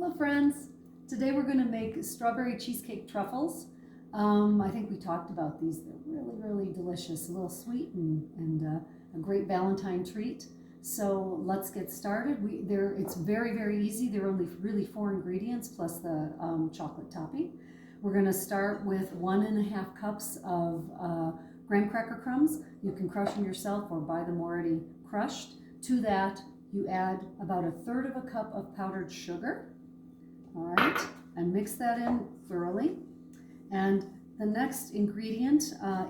Hello friends! Today we're going to make strawberry cheesecake truffles. I think we talked about these. They're really delicious, a little sweet and a great Valentine treat. So let's get started. It's very easy. There are only really 4 ingredients plus the chocolate topping. We're going to start with 1.5 cups of graham cracker crumbs. You can crush them yourself or buy them already crushed. To that you add about 1/3 of a cup of powdered sugar. All right, and mix that in thoroughly. And the next ingredient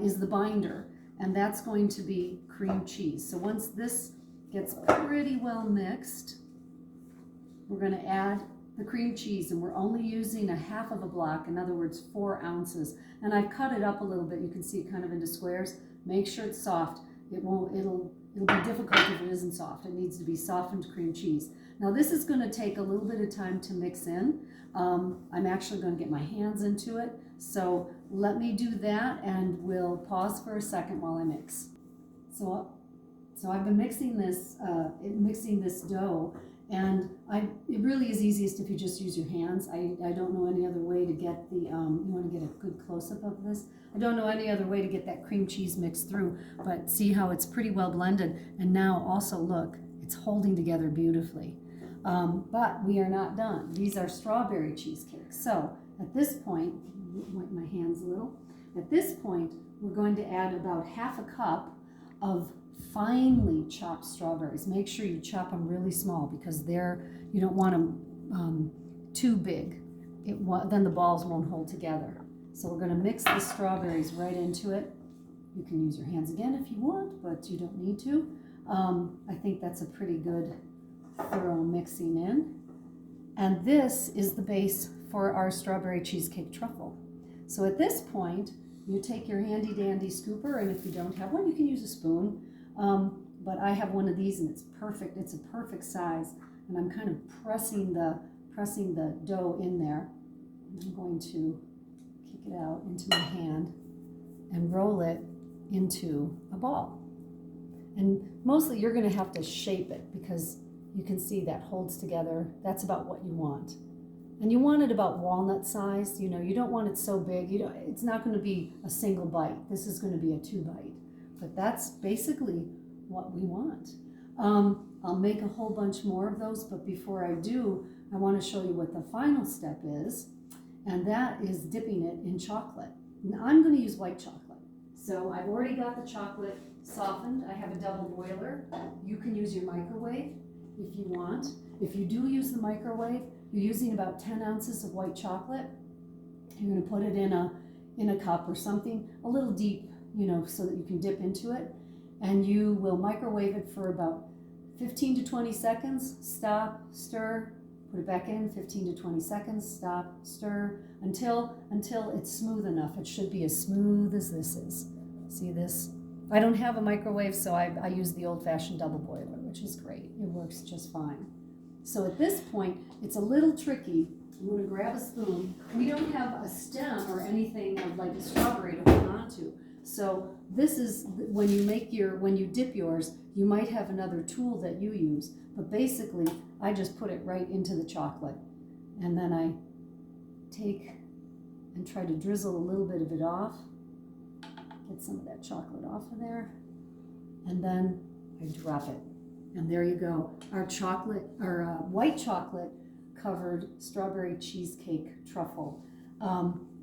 is the binder, and that's going to be cream cheese. So once this gets pretty well mixed, we're going to add the cream cheese, and we're only using 1/2 of a block, in other words 4 ounces. And I've cut it up a little bit. You can see it kind of into squares. Make sure it's soft. It'll be difficult if it isn't soft. It needs to be softened cream cheese. Now this is going to take a little bit of time to mix in. I'm actually going to get my hands into it. So let me do that and we'll pause for a second while I mix. So I've been mixing this dough, and it really is easiest if you just use your hands. I don't know any other way to get the, you want to get a good close-up of this. I don't know any other way to get that cream cheese mixed through, but see how it's pretty well blended. And now also look, it's holding together beautifully. But we are not done. These are strawberry cheesecakes. So at this point, wipe my hands a little. At this point, we're going to add about 1/2 cup of finely chopped strawberries. Make sure you chop them really small because you don't want them too big. Then the balls won't hold together. So we're going to mix the strawberries right into it. You can use your hands again if you want, but you don't need to. I think that's a pretty good thorough mixing in. And this is the base for our strawberry cheesecake truffle. So at this point, you take your handy dandy scooper, and if you don't have one, you can use a spoon. But I have one of these, and it's perfect. It's a perfect size, and I'm kind of pressing the dough in there. I'm going to kick it out into my hand and roll it into a ball. And mostly you're going to have to shape it because you can see that holds together. That's about what you want. And you want it about walnut size. You don't want it so big. It's not going to be a single bite. This is going to be a 2-bite. But that's basically what we want. I'll make a whole bunch more of those, but before I do, I want to show you what the final step is, and that is dipping it in chocolate. Now, I'm going to use white chocolate. So I've already got the chocolate softened. I have a double boiler. You can use your microwave if you want. If you do use the microwave, you're using about 10 ounces of white chocolate. You're going to put it in a cup or something a little deep, so that you can dip into it, and you will microwave it for about 15 to 20 seconds. Stop, stir, put it back in, 15 to 20 seconds, stop, stir, until it's smooth enough. It should be as smooth as this is. See this? I don't have a microwave, so I use the old-fashioned double boiler, which is great. It works just fine. So at this point, it's a little tricky. I'm going to grab a spoon. We don't have a stem or anything like a strawberry to hold on to. So this is when you dip yours, you might have another tool that you use. But basically, I just put it right into the chocolate. And then I take and try to drizzle a little bit of it off. Get some of that chocolate off of there. And then I drop it. And there you go. Our white chocolate covered strawberry cheesecake truffle.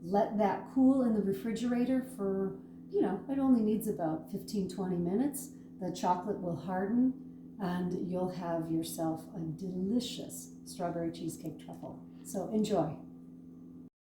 Let that cool in the refrigerator for, it only needs about 15-20 minutes. The chocolate will harden and you'll have yourself a delicious strawberry cheesecake truffle. So enjoy.